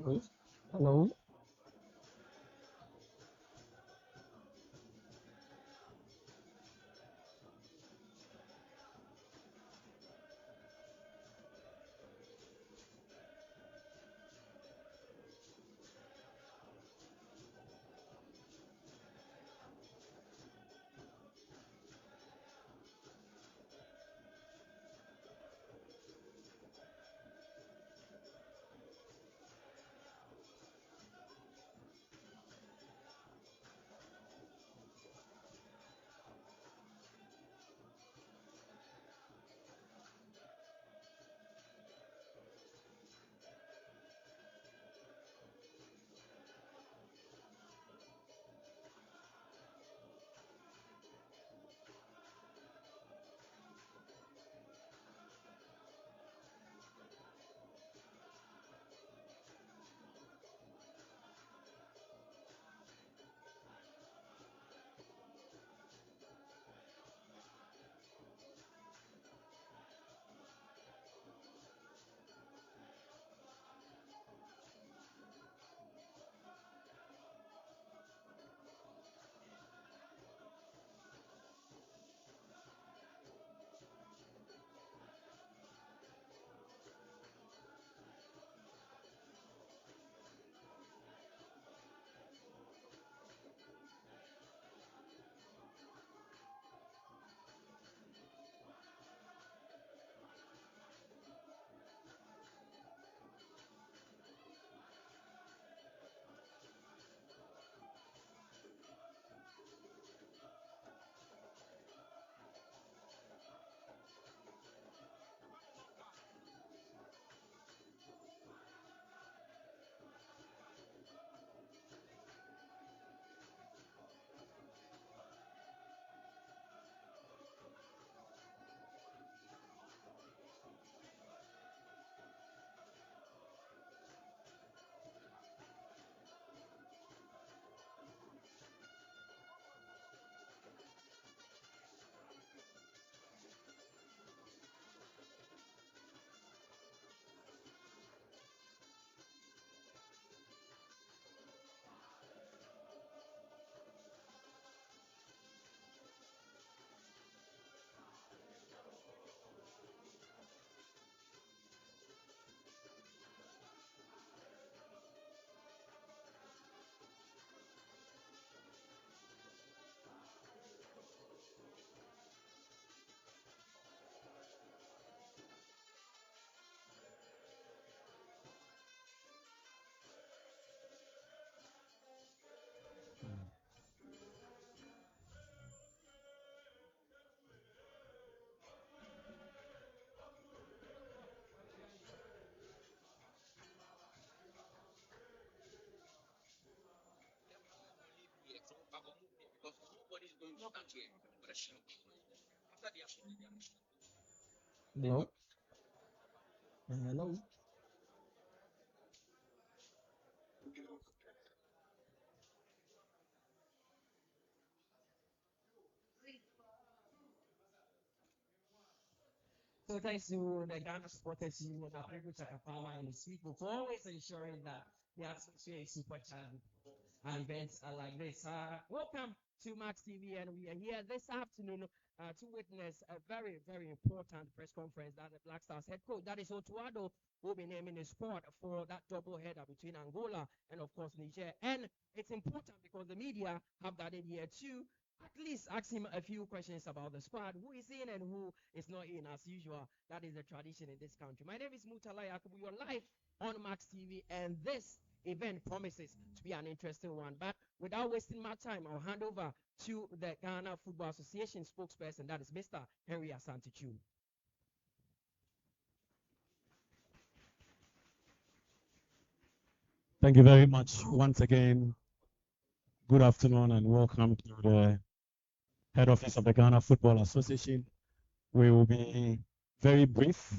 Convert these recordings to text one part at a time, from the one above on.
Hello. Hello. Hello. Hello. So thanks to the Ghana Supporters Union, which are power and its people for always ensuring that the atmosphere is super charming and events are like this. Welcome to Max TV, and we are here this afternoon to witness a very, very important press conference that the Black Stars head coach, that is Otto, will be naming a spot for that double header between Angola and, of course, Niger. And it's important because the media have that in here too. At least ask him a few questions about the squad, who is in and who is not in, as usual. That is the tradition in this country. My name is Mutala Yakubu. You're live on Max TV, and this event promises to be an interesting one. But without wasting my time, I'll hand over to the Ghana Football Association spokesperson, that is Mr. Henry Asantichu. Thank you very much once again. Good afternoon and welcome to the head office of the Ghana Football Association. We will be very brief.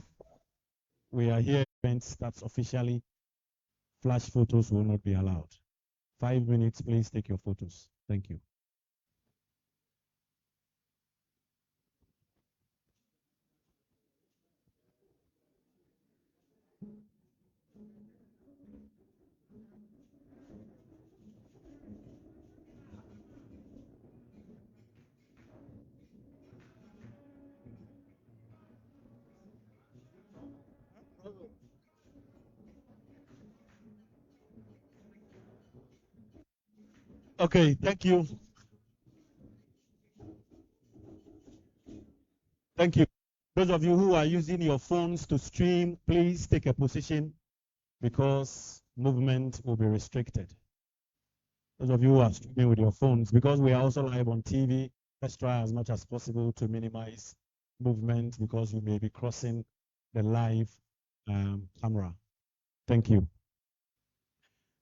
We are here events that's officially flash photos will not be allowed. 5 minutes, please take your photos. Thank you. Okay, thank you. Thank you. Those of you who are using your phones to stream, please take a position because movement will be restricted. Those of you who are streaming with your phones, because we are also live on TV, let's try as much as possible to minimize movement because we may be crossing the live camera. Thank you.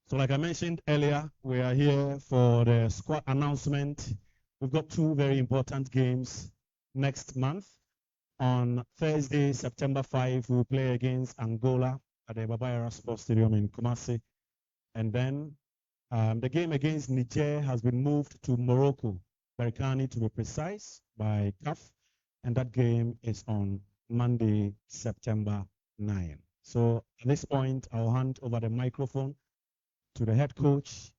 So like I mentioned earlier, we are here for the squad announcement. We've got two very important games next month. On Thursday, September 5, we'll play against Angola at the Babayara Sports Stadium in Kumasi. And then the game against Niger has been moved to Morocco, Berkane to be precise, by CAF. And that game is on Monday, September 9. So at this point, I'll hand over the microphone to the head coach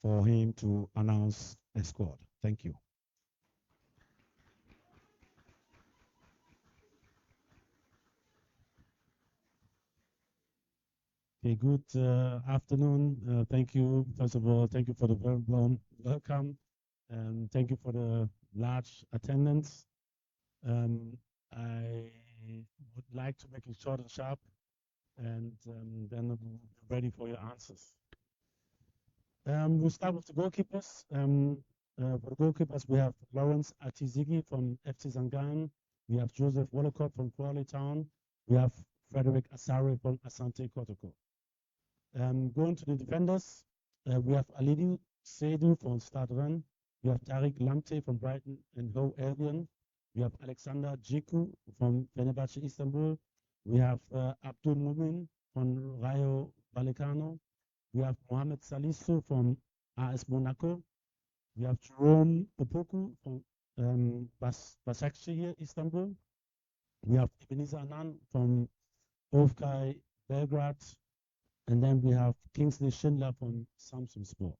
for him to announce the squad. Thank you. Okay, good afternoon. Thank you. First of all, thank you for the very warm welcome, and thank you for the large attendance. I would like to make it short and sharp, and then we'll be ready for your answers. We'll start with the goalkeepers. For the goalkeepers, we have Lawrence Atizigi from FC Zangan. We have Joseph Wolcott from Crawley Town. We have Frederick Asare from Asante Kotoko. Going to the defenders, we have Alidu Seidu from Stade Rennes. We have Tariq Lamte from Brighton and Hove Albion. We have Alexander Jiku from Fenerbahce Istanbul. We have Abdul Mumin from Rayo Vallecano. We have Mohamed Salisu from AS Monaco. We have Jerome Opoku from Başakşehir Istanbul. We have Ebenezer Anan from Ovkai Belgrade. And then we have Kingsley Schindler from Samsunspor.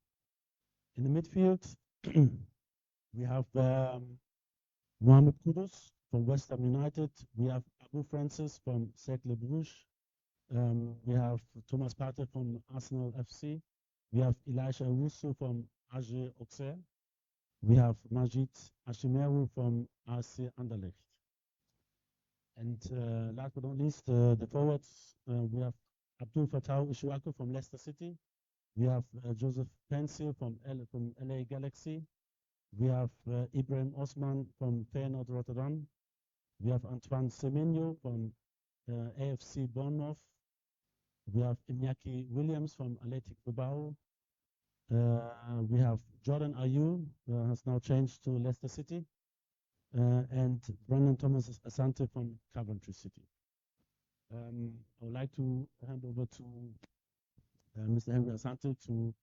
In the midfield, we have Mohamed Kudus from West Ham United. We have Abu Francis from Cercle Bruges. We have Thomas Partey from Arsenal FC. We have Elisha Owusu from AG Auxerre. We have Majid Ashimeru from RC Anderlecht. And last but not least, the forwards, we have Abdul Fattah Ishuaku from Leicester City. We have Joseph Pencil from LA Galaxy. We have Ibrahim Osman from Feyenoord Rotterdam. We have Antoine Semenyo from AFC Bournemouth. We have Iñaki Williams from Athletic Bilbao. We have Jordan Ayew, has now changed to Leicester City. And Brandon Thomas Asante from Coventry City. I would like to hand over to Mr. Henry Asante to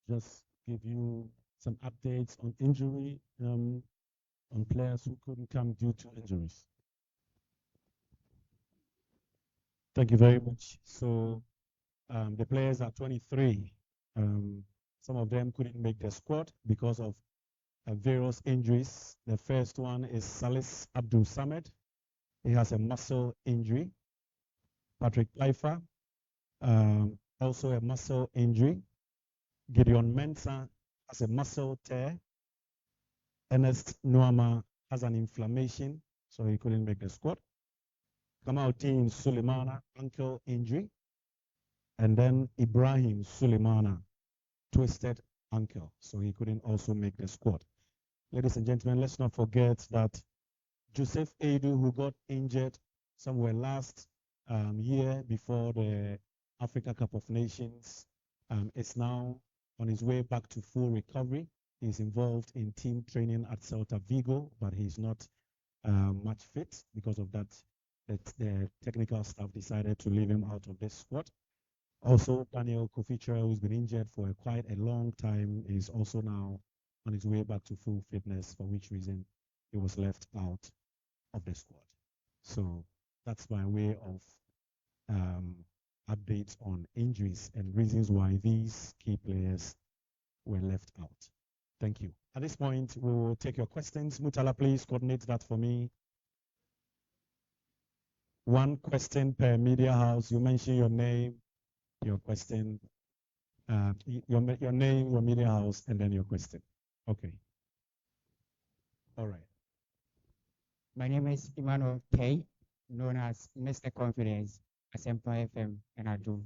just give you some updates on injury, on players who couldn't come due to injuries. Thank you very much. So the players are 23. Some of them couldn't make the squad because of various injuries. The first one is Salis Abdul Samed. He has a muscle injury. Patrick Pfeiffer, also a muscle injury. Gideon Mensah has a muscle tear. Ernest Nuama has an inflammation, so he couldn't make the squad. Kamaldeen Sulemana, ankle injury. And then Ibrahim Sulemana, twisted ankle, so he couldn't also make the squad. Ladies and gentlemen, let's not forget that Joseph Edu, who got injured somewhere last year before the Africa Cup of Nations, is now on his way back to full recovery. He's involved in team training at Celta Vigo, but he's not much fit. Because of that, the technical staff decided to leave him out of this squad. Also, Daniel Koficha, who's been injured for quite a long time, is also now on his way back to full fitness, for which reason he was left out of the squad. So that's by way of updates on injuries and reasons why these key players were left out. Thank you. At this point, we will take your questions. Mutala, please coordinate that for me. One question per media house. You mention your name, your question, Your name, your media house, and then your question. Okay. All right. My name is Emmanuel K, known as Mr. Confidence at Empire FM, and I do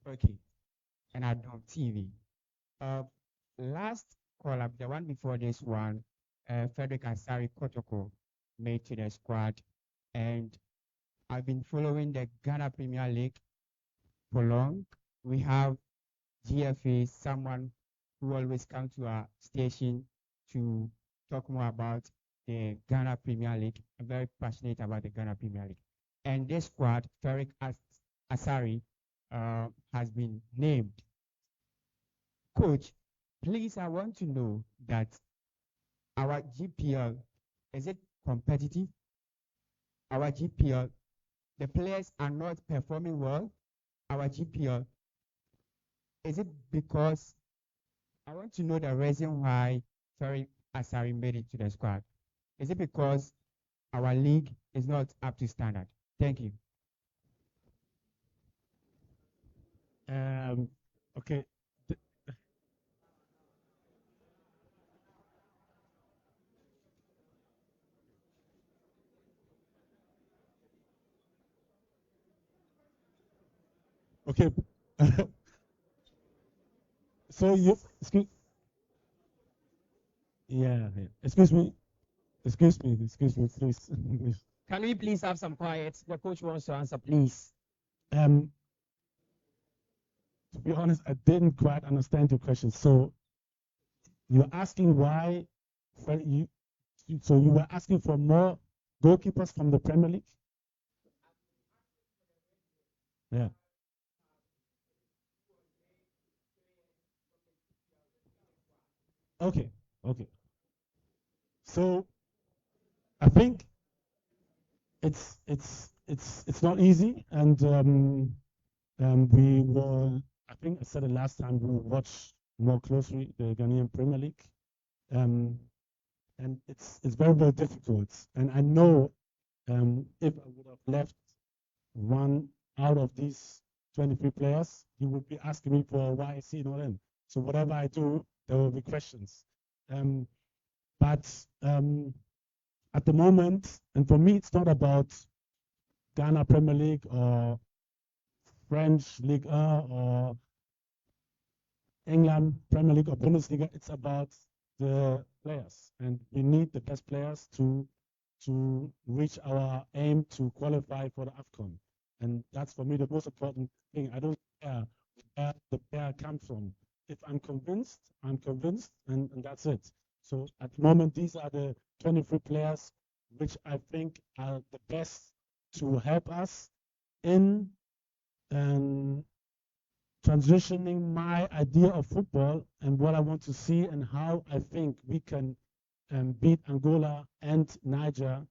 okay, and I do TV. Uh, Last call up, the one before this one, Frederick Asari Kotoko made to the squad, and I've been following the Ghana Premier League for long. We have GFA, someone who always comes to our station to talk more about the Ghana Premier League. I'm very passionate about the Ghana Premier League. And this squad, Tariq Asari, has been named. Coach, please, I want to know that our GPL, is it competitive? Our GPL, the players are not performing well. Our GPL, is it because I want to know the reason why Tariq Asari made it to the squad? Is it because our league is not up to standard? Thank you. Okay. Okay. So you excuse yeah, yeah. Excuse me, please. Can we please have some quiet? The coach wants to answer, please. um to be honest, I didn't quite understand your question. So you're asking why you so you were asking for more goalkeepers from the Premier League? Yeah. Okay. Okay. So I think it's not easy, and we will. I think I said it last time. We will watch more closely the Ghanaian Premier League, um, and it's very difficult. And I know if I would have left one out of these 23 players, you would be asking me for why is he not in. So whatever I do, there will be questions. Um, but at the moment, and for me, it's not about Ghana Premier League or French Ligue 1 or England Premier League or Bundesliga. It's about the players, and we need the best players to reach our aim to qualify for the Afcon. And that's for me the most important thing. I don't care where the player comes from. If I'm convinced, and that's it. So at the moment, these are the 23 players which I think are the best to help us in um, transitioning my idea of football and what I want to see and how I think we can beat Angola and Niger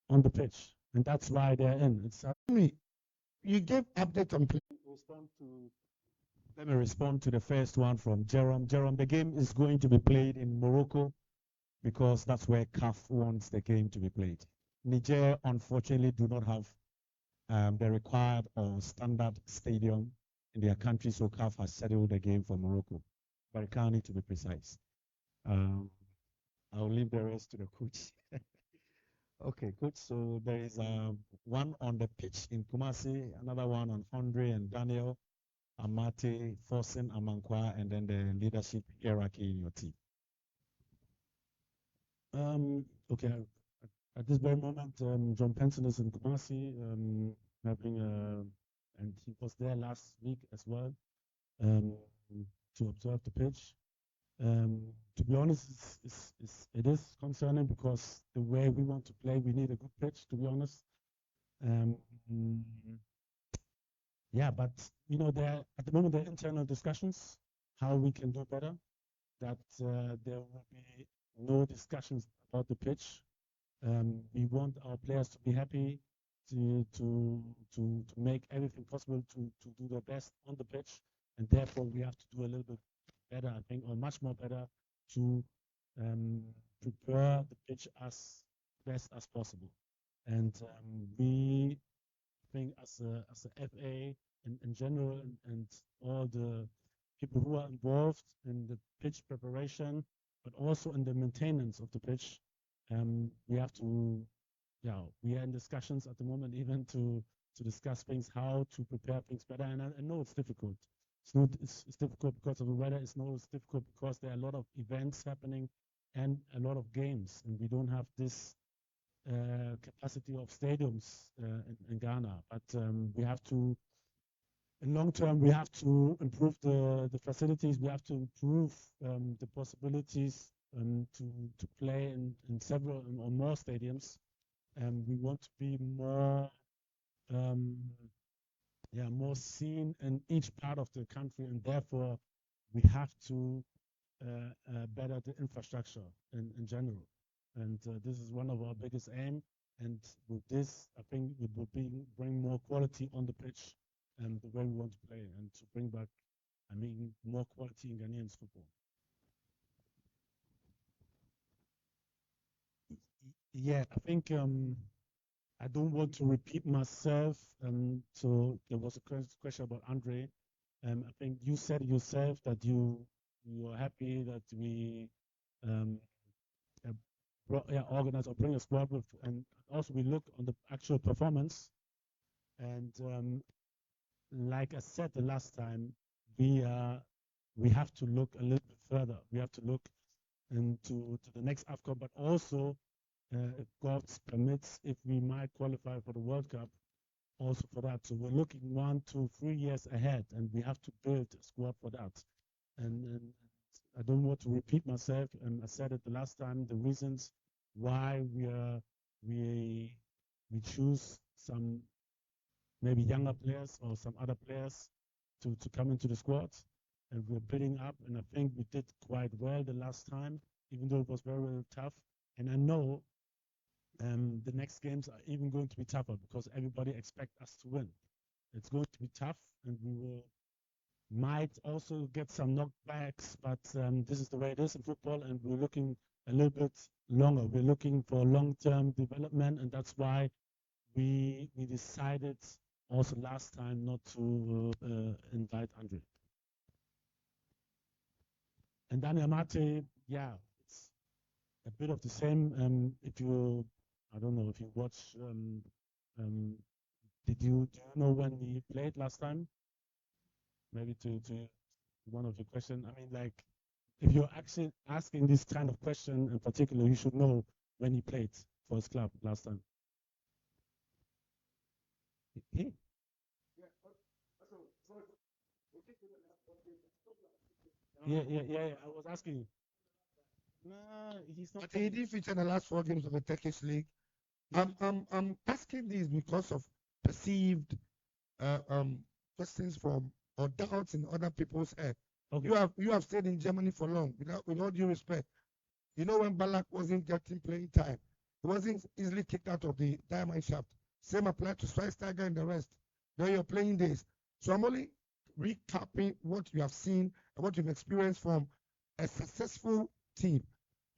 on the pitch. And that's why they're in. You gave update on play. Let me respond to the first one from Jerome. Jerome, the game is going to be played in Morocco because that's where CAF wants the game to be played. Niger, unfortunately, do not have the required or standard stadium in their country, so CAF has scheduled the game for Morocco, Barikani to be precise. I'll leave the rest to the coach. Okay, coach. So there is one on the pitch in Kumasi, another one on Andre and Daniel, Amate, Fosin, Amankwa, and then the leadership hierarchy in your team. Okay, at this very moment, John Penson is in Kumasi, having and he was there last week as well to observe the pitch. To be honest, it is concerning because the way we want to play, we need a good pitch, to be honest. Yeah, but you know, at the moment there are internal discussions how we can do better. That there will be no discussions about the pitch. We want our players to be happy, to make everything possible to do their best on the pitch, and therefore we have to do a little bit better, I think, or much more better to prepare the pitch as best as possible. And we think as a FA in general, and all the people who are involved in the pitch preparation, but also in the maintenance of the pitch. We have to, yeah, we are in discussions at the moment even to discuss things, how to prepare things better. And I know it's difficult. It's difficult because of the weather. It's difficult because there are a lot of events happening and a lot of games, and we don't have this capacity of stadiums in Ghana. But we have to, in long term, we have to improve the facilities. We have to improve the possibilities to play in several or more stadiums. We want to be more, more seen in each part of the country, and therefore we have to better the infrastructure in general. And this is one of our biggest aim. And with this, I think it will bring more quality on the pitch and the way we want to play, and to bring back, more quality in Ghanaian football. Yeah, I think I don't want to repeat myself. So there was a question about Andre. I think you said yourself that you are happy that we organize or bring a squad with, and also we look on the actual performance. And like I said the last time, we have to look a little bit further. We have to look into the next Afcon, but also, if God permits, if we might qualify for the World Cup, also for that. So we're looking 1, 2, 3 years ahead, and we have to build a squad for that. And I don't want to repeat myself, and I said it the last time, the reasons why we choose some maybe younger players or some other players to come into the squad, and we're building up, and I think we did quite well the last time, even though it was very, very tough. And I know the next games are even going to be tougher because everybody expects us to win. It's going to be tough, and we might also get some knockbacks, but this is the way it is in football, and we're looking a little bit longer. We're looking for long-term development, and that's why we decided also last time not to invite Andre. And Daniel Mate, yeah, it's a bit of the same. If you, I don't know if you watch, do you know when he played last time? Maybe to one of your questions. Like, if you're actually asking this kind of question in particular, you should know when he played for his club last time. He? Yeah. I was asking you. No, he's not. But he did feature in the last 4 games of the Turkish league. I'm asking this because of perceived questions from or doubts in other people's head. Okay. You have stayed in Germany for long, with all due respect. You know, when Balak wasn't getting playing time, he wasn't easily kicked out of the diamond shaft. Same applied to Schweinsteiger and the rest. Now you're playing this. So I'm only recapping what you have seen and what you've experienced from a successful team.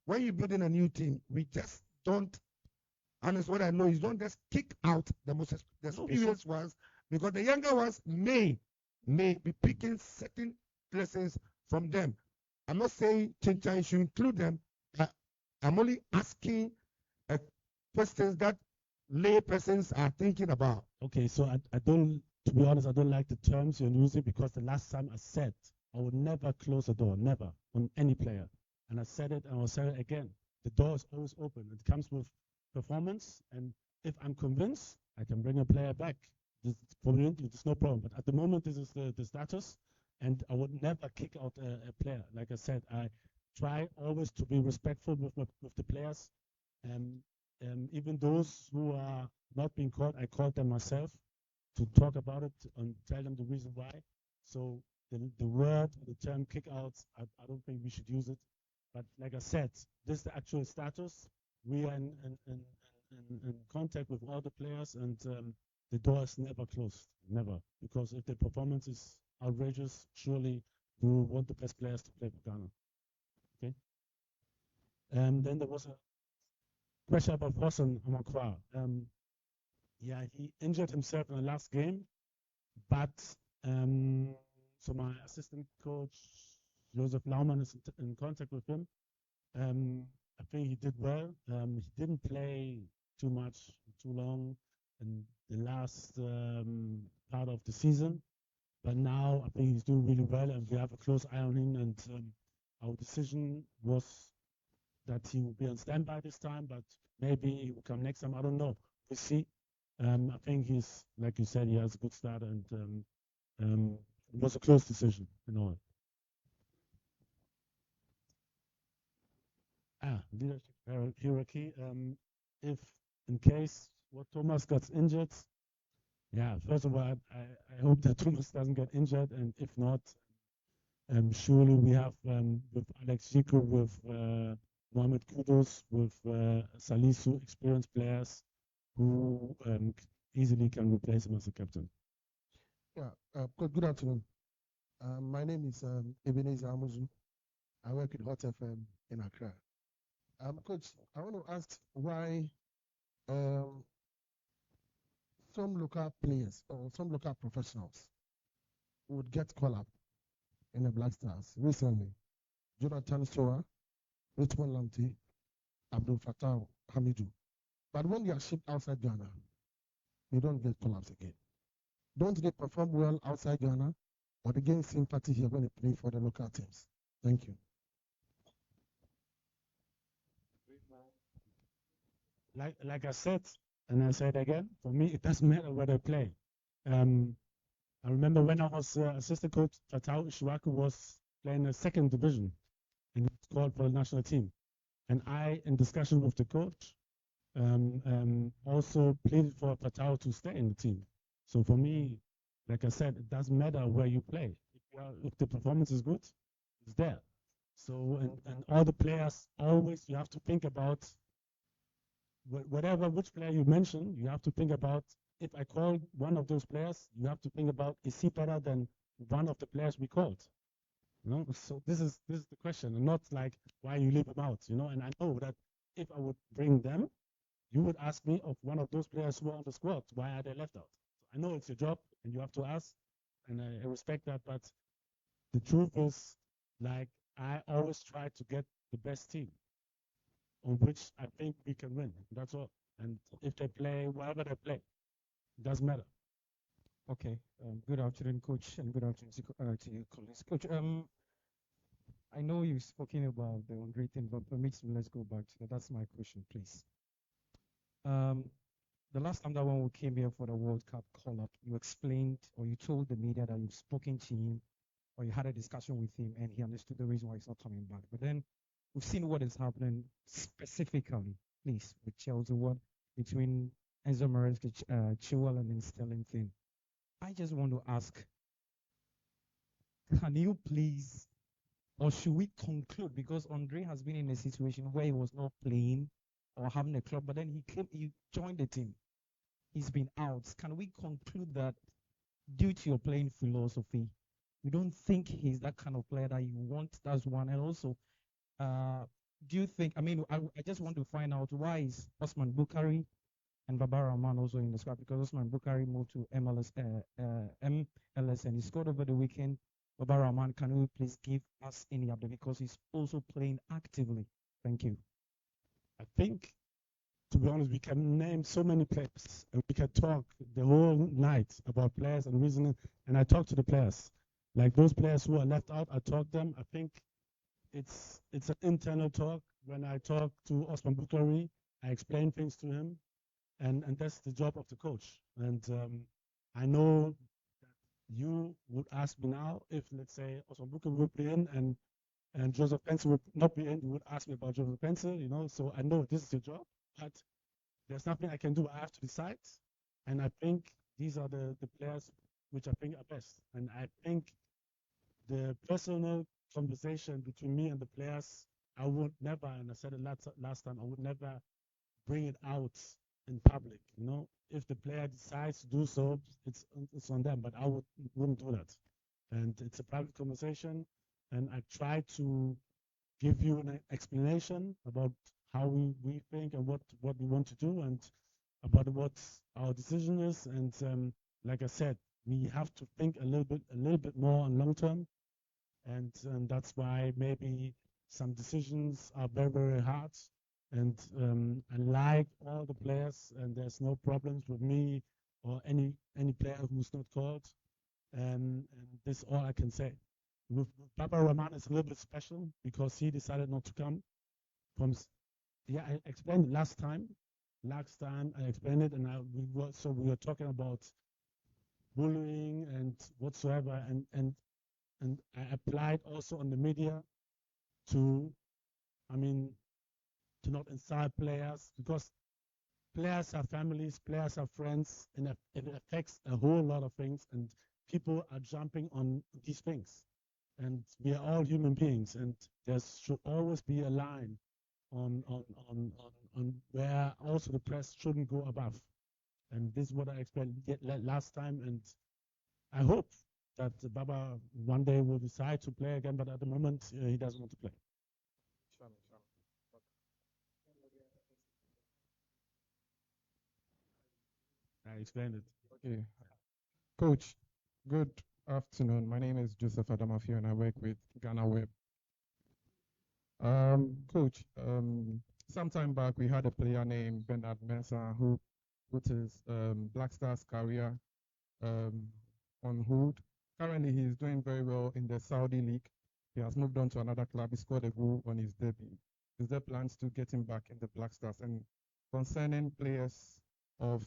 When you're building a new team, we just don't, and it's what I know, is don't just kick out the experienced ones, because the younger ones may be picking certain lessons from them. I'm not saying Chinchan should include them, but I'm only asking questions that lay persons are thinking about. Okay, so I don't, to be honest, I don't like the terms you're using, because the last time I said I would never close the door, never, on any player. And I said it, and I'll say it again. The door is always open. It comes with performance, and if I'm convinced, I can bring a player back. There's no problem. But at the moment, this is the status, and I would never kick out a player. Like I said, I try always to be respectful with the players. Even those who are not being called, I called them myself to talk about it and tell them the reason why. So the word, the term kickouts, I don't think we should use it. But like I said, this is the actual status. We are in contact with all the players, and the door is never closed, never. Because if the performance is outrageous, surely we want the best players to play for Ghana. Okay. And then there was a question about Hossan Amakwa. Yeah, he injured himself in the last game, but So my assistant coach, Joseph Laumann, is in contact with him. I think he did well. He didn't play too much, too long in the last part of the season. But now I think he's doing really well, and we have a close eye on him. And our decision was that he will be on standby this time, but maybe he will come next time. I don't know. We'll see. I think he's, like you said, he has a good start, and it was a close decision, Leadership hierarchy. If in case what Thomas gets injured, yeah, first of all, I hope that Thomas doesn't get injured, and if not, surely we have with Alex Zico, with Mohamed Kudus, with Salisu, experienced players who easily can replace him as a captain. Yeah, good afternoon. My name is Ebenezer Amuzu. I work with Hot FM in Accra. Coach, I want to ask why some local players or some local professionals would get called up in the Black Stars recently. Jonathan Soa, Richmond Lamptey, Abdul Fattah Hamidou. But when they are shipped outside Ghana, they don't get call ups again. Don't they perform well outside Ghana, or they gain sympathy here when they play for the local teams? Thank you. Like I said, and I said again, for me, it doesn't matter where they play. I remember when I was assistant coach, Fatau Ishwaku was playing the second division, and he was called for the national team. And I, in discussion with the coach, also pleaded for Fatau to stay in the team. So for me, like I said, it doesn't matter where you play. If the performance is good, it's there. So, and all the players, always you have to think about which player you mention, you have to think about, if I call one of those players, you have to think about, is he better than one of the players we called? So this is the question, and not like why you leave them out, and I know that if I would bring them, you would ask me of one of those players who are on the squad, why are they left out? So I know it's your job and you have to ask, and I respect that, but the truth is, like, I always try to get the best team on which I think we can win. That's all. And if they play wherever they play, it doesn't matter. Okay. Good afternoon, Coach, and good afternoon to your colleagues. Coach, I know you've spoken about the great thing, but permit me, let's go back to that. That's my question, please. The last time that when we came here for the World Cup call-up, you explained or you told the media that you've spoken to him or you had a discussion with him and he understood the reason why he's not coming back. But then we've seen what is happening specifically, please, with Chelsea, what between Enzo Maresca, Chilwell, and Sterling thing. I just want to ask, can you please, or should we conclude, because Andre has been in a situation where he was not playing or having a club, but then he joined the team. He's been out. Can we conclude that due to your playing philosophy, you don't think he's that kind of player that you want? That's one. And also, do you think, I just want to find out, why is Osman Bukhari and Baba Rahman also in the squad? Because Osman Bukhari moved to MLS and he scored over the weekend. Baba Rahman, can you please give us any update, because he's also playing actively? Thank you. I think, to be honest, we can name so many players, and we can talk the whole night about players and reasoning. And I talk to the players, like those players who are left out. I talk them. I think it's an internal talk. When I talk to Osman Bukhari, I explain things to him, and that's the job of the coach. And I know that you would ask me now if, let's say, Osman Bukhari would be in and Joseph Pencil would not be in, you would ask me about Joseph Pencil, so I know this is your job, but there's nothing I can do. I have to decide, and I think these are the players which I think are best. And I think the personal conversation between me and the players, I would never, and I said it last time, I would never bring it out in public. If the player decides to do so, it's on them, but I wouldn't do that. And it's a private conversation, and I try to give you an explanation about how we think and what we want to do, and about what our decision is. And like I said, we have to think a little bit more on long term, and that's why maybe some decisions are very, very hard. And I like all the players, and there's no problems with me or any player who's not called. And this is all I can say. With Baba Rahman, it's a little bit special because he decided not to come. Yeah, I explained it last time. Last time I explained it, and we were talking about bullying and whatsoever, and I applied also on the media to, I mean, to not insult players because players have families, players have friends, and it affects a whole lot of things, and people are jumping on these things. And we are all human beings, and there should always be a line on where also the press shouldn't go above. And this is what I explained last time, and I hope that Baba one day will decide to play again, but at the moment he doesn't want to play. I explained it. Okay. Coach, good afternoon. My name is Joseph Adamafio and I work with Ghana Web. Coach, some time back we had a player named Bernard Mensah who put his Black Stars career on hold. Currently, he is doing very well in the Saudi League. He has moved on to another club. He scored a goal on his debut. Is there plans to get him back in the Black Stars? And concerning players of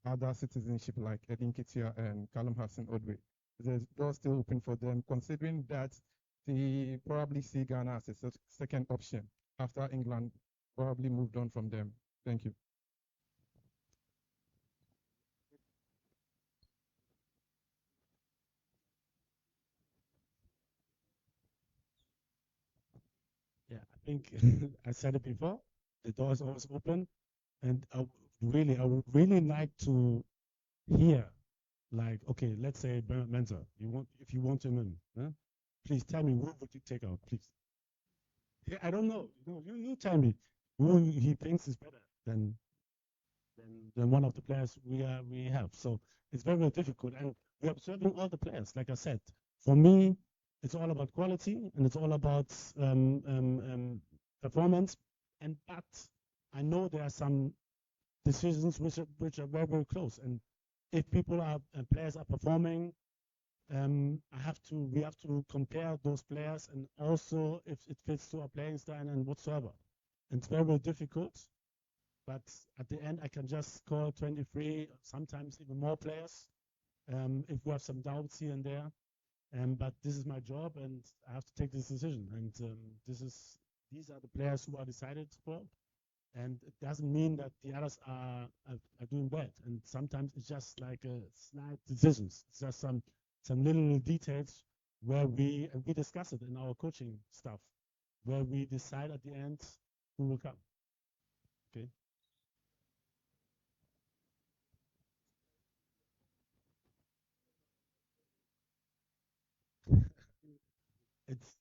other citizenship like Edin Ketia and Callum Hudson-Odoi, is the door still open for them, considering that they probably see Ghana as a second option after England probably moved on from them? Thank you. Yeah, I think I said it before. The door is always open, and I would really like to hear, like, okay, let's say Bernard Mensah, if you want him in, huh? Please tell me who would you take out, please. Yeah, I don't know. You tell me who he thinks is better than one of the players we have. So it's very, very difficult, and we're observing all the players. Like I said, for me, it's all about quality and it's all about performance. But I know there are some decisions which are very, very close. And if players are performing, we have to compare those players and also if it fits to our playing style and whatsoever. And it's very, very difficult. But at the end, I can just call 23, sometimes even more players, if we have some doubts here and there. But this is my job, and I have to take this decision. And these are the players who are decided for. And it doesn't mean that the others are doing bad. And sometimes it's just like slight decisions. It's just some little details where we discuss it in our coaching stuff, where we decide at the end who will come. Okay.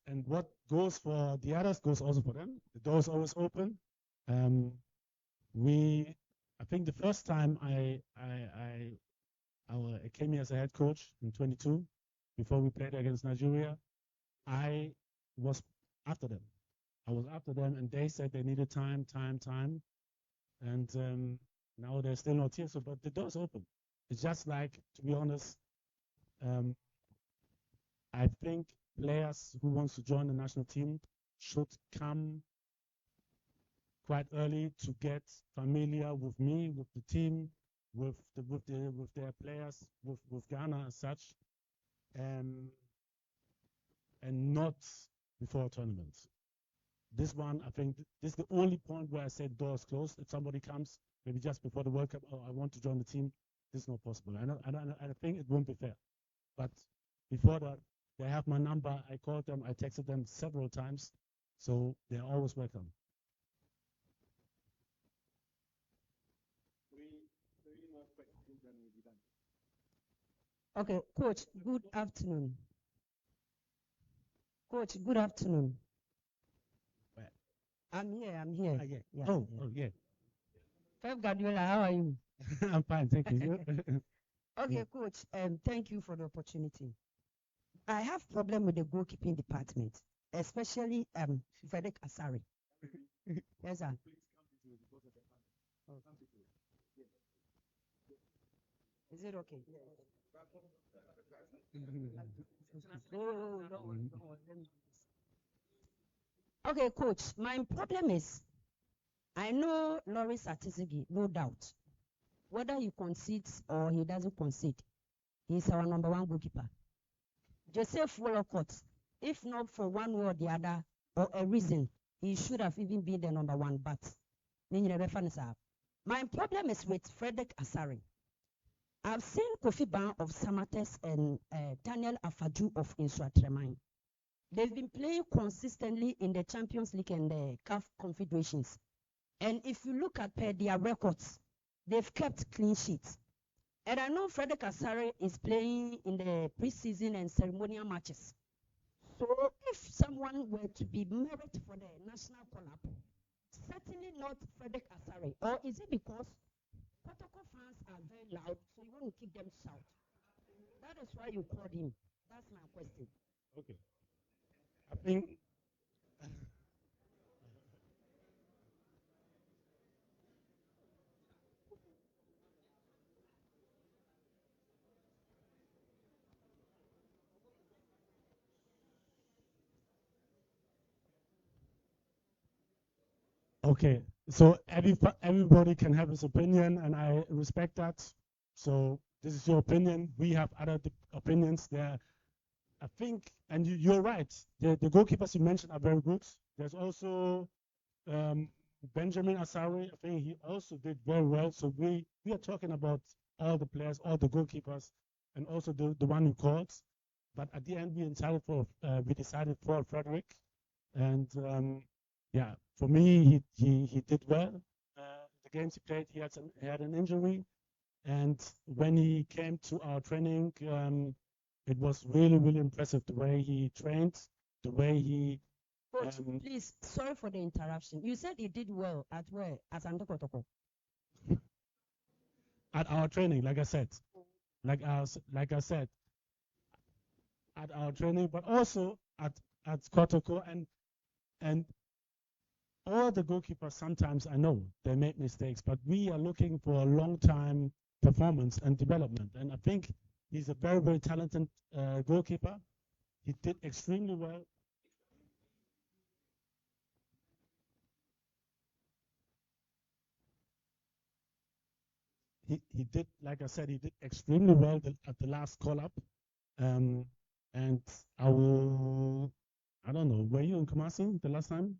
And what goes for the others goes also for them. The door is always open. I think the first time I came here as a head coach in 22, before we played against Nigeria, I was after them. I was after them, and they said they needed time, and now they're still not here. So, but the door's open. It's just like, to be honest, I think players who wants to join the national team should come quite early to get familiar with me, with the team, with their players, with Ghana as such, and not before a tournament. This one, I think, this is the only point where I said doors closed. If somebody comes, maybe just before the World Cup, oh, I want to join the team, this is not possible. I think it won't be fair. But before that, they have my number. I called them. I texted them several times. So they're always welcome. Okay, Coach, good afternoon. Coach, good afternoon. Where? I'm here. Yeah. Yeah, Oh, yeah. oh, yeah. Pep Guardiola, how are you? I'm fine, thank you. Okay, coach. Thank you for the opportunity. I have problem with the goalkeeping department, especially Frederick Asari. Yes, sir. Is it okay? Okay, coach. My problem is I know Lawrence Atisigi, no doubt. Whether he concedes or he doesn't concede, he's our number one goalkeeper. Joseph Wolcott, if not for one way or the other, or a reason, he should have even been the number one. But my problem is with Frederick Asari. I've seen Kofi Ban of Samates and Daniel Afaju of Insuatreman. They've been playing consistently in the Champions League and the CAF confederations. And if you look at their records, they've kept clean sheets. And I know Frederick Asare is playing in the preseason and ceremonial matches. So if someone were to be merit for the national call-up, certainly not Frederick Asare. Or is it because protocol fans are very loud, so you want to keep them shout? That is why you called him. That's my question. Okay. I think okay. So everybody can have his opinion, and I respect that. So this is your opinion. We have other opinions there. I think, and you're right. The goalkeepers you mentioned are very good. There's also Benjamin Asari. I think he also did very well. So we are talking about all the players, all the goalkeepers, and also the one who called. But at the end, we decided for Frederick, and yeah, for me, he did well. The games he played, he had an injury, and when he came to our training, it was really impressive the way he trained, the way he. Coach, please, sorry for the interruption. You said he did well at where? At Andokotoko. At our training, like I said, at our training, but also at Kotoko, and all the goalkeepers, sometimes I know they make mistakes, but we are looking for a long-time performance and development. And I think he's a very talented goalkeeper. He did extremely well. He did, like I said, he did extremely well at the last call-up. And I don't know, were you in Kumasi the last time?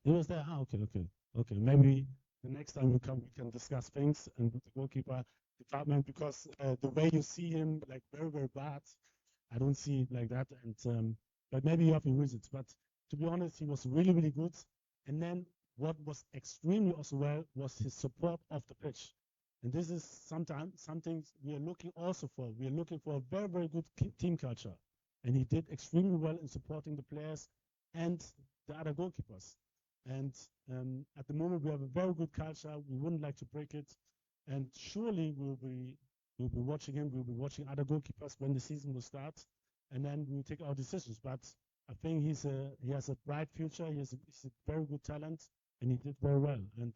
He was there. Okay. Maybe the next time we come, we can discuss things and with the goalkeeper department, because the way you see him, like very bad, I don't see it like that. And but maybe you have your reasons. But to be honest, he was really good. And then what was extremely also well was his support of the pitch. And this is something we are looking also for. We are looking for a very good team culture. And he did extremely well in supporting the players and the other goalkeepers. And at the moment, we have a very good culture. We wouldn't like to break it. And surely we'll be watching him. We'll be watching other goalkeepers when the season will start. And then we'll take our decisions. But I think he has a bright future. He's a very good talent. And he did very well. And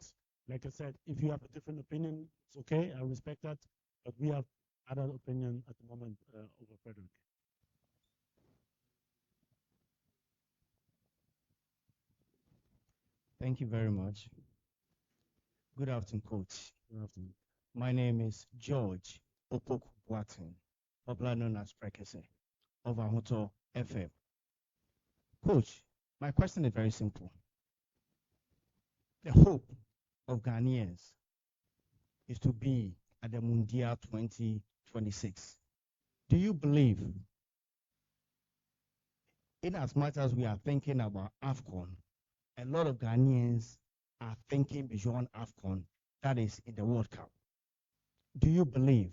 like I said, if you have a different opinion, it's okay. I respect that. But we have other opinion at the moment over Frederick. Thank you very much. Good afternoon, Coach. Good afternoon. My name is George Opoku Boateng, popularly known as Prekese, of Otto FM. Coach, my question is very simple. The hope of Ghanaians is to be at the Mundial 2026. Do you believe, in as much as we are thinking about Afcon, a lot of Ghanaians are thinking beyond Afcon, that is in the World Cup? Do you believe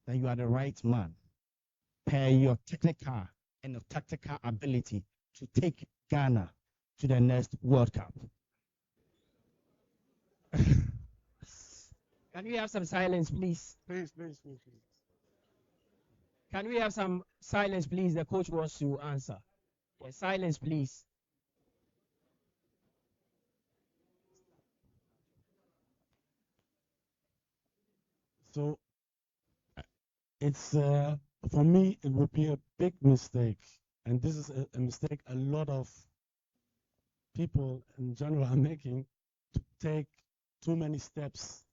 that you are the right man per your technical and your tactical ability to take Ghana to the next World Cup? Can we have some silence, please? Please. Can we have some silence, please? The coach wants to answer. Yes, silence, please. So it's for me, it would be a big mistake, and this is a mistake a lot of people in general are making, to take too many steps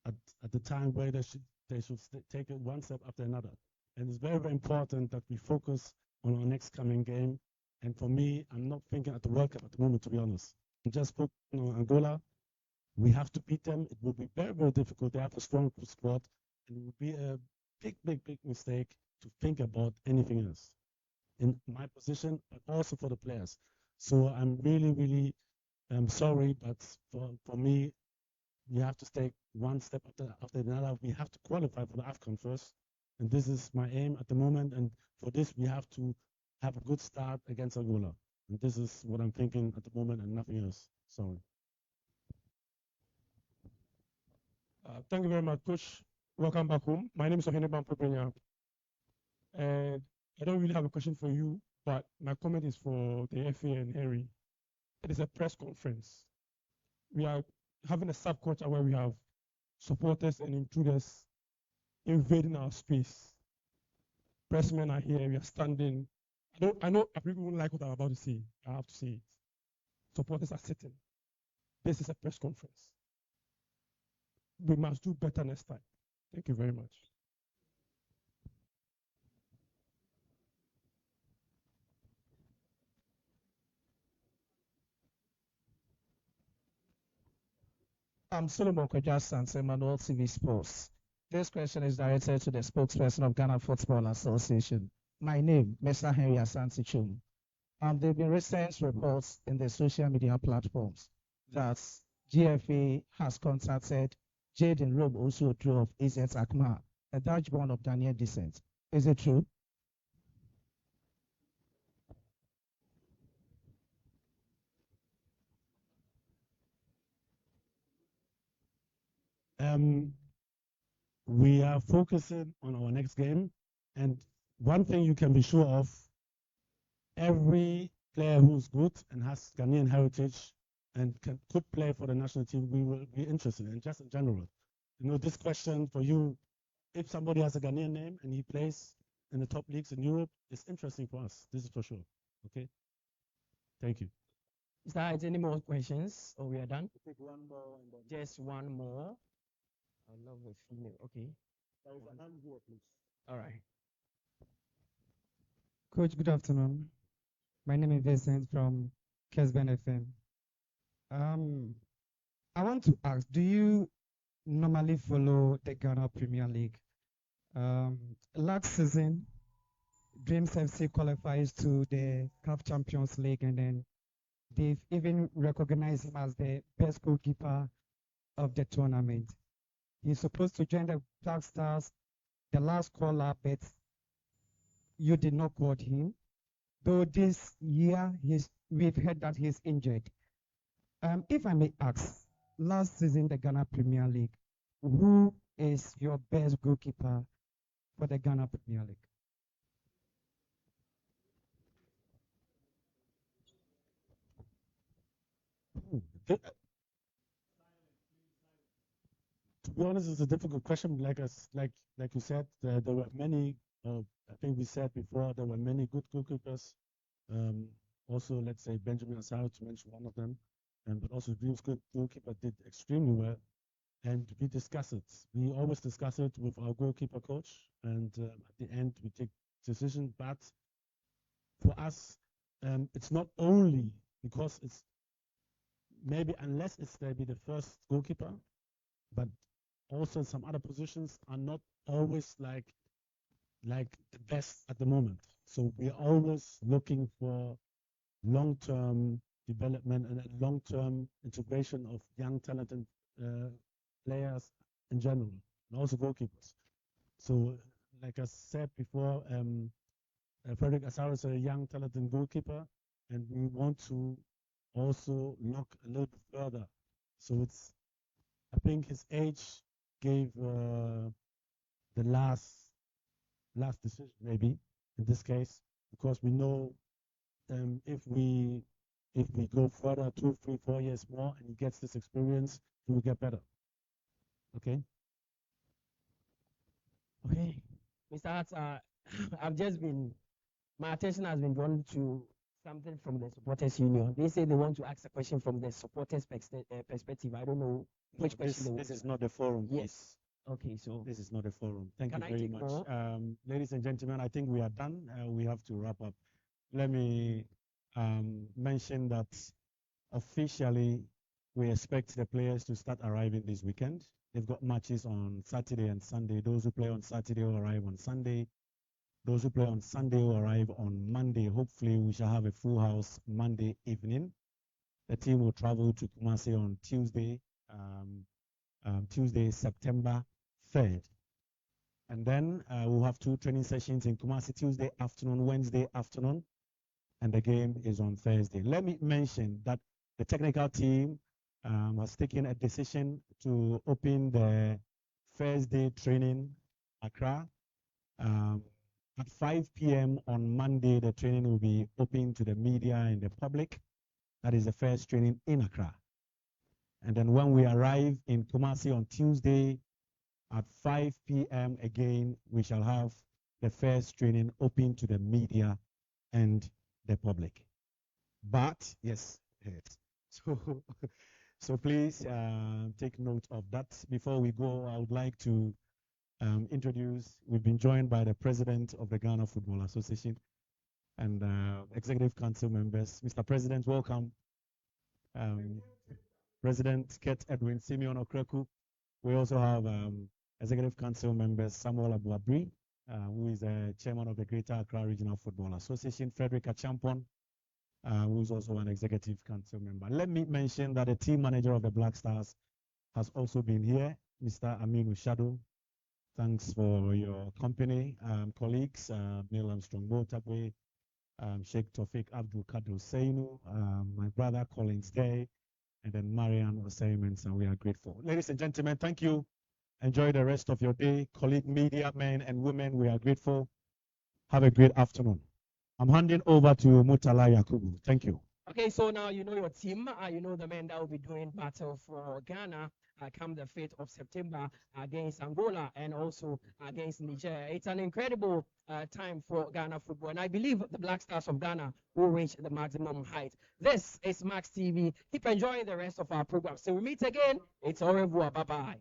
at the time where they should take it one step after another. And it's very, very important that we focus on our next coming game. And for me, I'm not thinking at the World Cup at the moment, to be honest. I'm just focusing on Angola. We have to beat them. It will be very, very difficult. They have a strong squad, and it would be a big mistake to think about anything else in my position, but also for the players. So I'm really sorry, but for me, we have to take one step after another. We have to qualify for the Afcon first, and this is my aim at the moment. And for this, we have to have a good start against Angola. And this is what I'm thinking at the moment, and nothing else. Sorry. Thank you very much, Coach. Welcome back home. My name is Oheneban Popenya. And I don't really have a question for you, but my comment is for the FA and Henry. It is a press conference. We are having a subculture where we have supporters and intruders invading our space. Pressmen are here, we are standing. I know people won't like what I'm about to say. I have to say it. Supporters are sitting. This is a press conference. We must do better next time. Thank you very much. I'm Solomon Kwajasan, Emmanuel TV Sports. This question is directed to the spokesperson of Ghana Football Association. My name, Mr. Henry Asante Chum. There have been recent reports in the social media platforms that GFA has contacted Jaden Rob also true of AZ Akma, a Dutch born of Ghanaian descent. Is it true? We are focusing on our next game, and one thing you can be sure of, every player who's good and has Ghanaian heritage and could play for the national team, we will be interested in, just in general. You know, this question for you, if somebody has a Ghanaian name and he plays in the top leagues in Europe, it's interesting for us. This is for sure. Okay? Thank you. Is there any more questions, or we are done? We'll take one more. And then Just one more. I love the female. Okay. there is a hand here, please. All right. Coach, good afternoon. My name is Vincent from Kesben FM. I want to ask, do you normally follow the Ghana Premier League? Last season, Dreams FC qualifies to the CAF Champions League, and then they've even recognized him as the best goalkeeper of the tournament. He's supposed to join the Black Stars, the last caller, but you did not call him. Though this year we've heard that he's injured. If I may ask, last season the Ghana Premier League, who is your best goalkeeper for the Ghana Premier League? To be honest, it's a difficult question. Like you said, there were many. I think we said before there were many good goalkeepers. Also, let's say Benjamin Asaro, to mention one of them, but also Dreams good goalkeeper did extremely well. And we discuss it. We always discuss it with our goalkeeper coach, and at the end we take decision. But for us, it's not only because it's maybe unless it's maybe the first goalkeeper, but also some other positions are not always like the best at the moment. So we're always looking for long-term development and long-term integration of young talented players in general, and also goalkeepers. So, like I said before, Frederick Asaro is a young talented goalkeeper, and we want to also look a little bit further. So it's I think his age gave the last decision, maybe in this case, because we know if we go further 2, 3, 4 years more and he gets this experience, he will get better. Okay. Okay, Mr. Hart, I've just been, my attention has been drawn to something from the supporters union. They say they want to ask a question from the supporters perspective. I don't know which question they This want. is not the forum. Yes. Okay, so This is not a forum. Thank Can you I very take much. more? Ladies and gentlemen, I think we are done. We have to wrap up. Let me mention that officially we expect the players to start arriving this weekend. They've got matches on Saturday and Sunday. Those who play on Saturday will arrive on Sunday. Those who play on Sunday will arrive on Monday. Hopefully, we shall have a full house Monday evening. The team will travel to Kumasi on Tuesday, September 3rd. And then we'll have 2 training sessions in Kumasi Tuesday afternoon, Wednesday afternoon, and the game is on Thursday. Let me mention that the technical team has taken a decision to open the Thursday training Accra. At 5 p.m. on Monday, the training will be open to the media and the public. That is the first training in Accra. And then when we arrive in Kumasi on Tuesday at 5 p.m. again, we shall have the first training open to the media and the public. But, yes, so please take note of that. Before we go, I would like to introduce, we've been joined by the president of the Ghana Football Association and executive council members. Mr. President, welcome. President Ket Edwin Simeon Okreku. We also have executive council members Samuel Abuabri, who is chairman of the Greater Accra Regional Football Association, Frederick Achampon, who is also an executive council member. Let me mention that the team manager of the Black Stars has also been here, Mr. Aminu Shado. Thanks for your company, colleagues, Neil Armstrong Botabwe, Sheikh Tofik Abdul Kadir Seinu, my brother Collins Day, and then Marian Osaimens, and we are grateful. Ladies and gentlemen, thank you. Enjoy the rest of your day. Colleague media men and women, we are grateful. Have a great afternoon. I'm handing over to Mutala Yakubu. Thank you. Okay, so now you know your team. You know the men that will be doing battle for Ghana come the 5th of September against Angola and also against Niger. It's an incredible time for Ghana football, and I believe the Black Stars of Ghana will reach the maximum height. This is Max TV. Keep enjoying the rest of our program. So we meet again. It's au revoir. Bye-bye.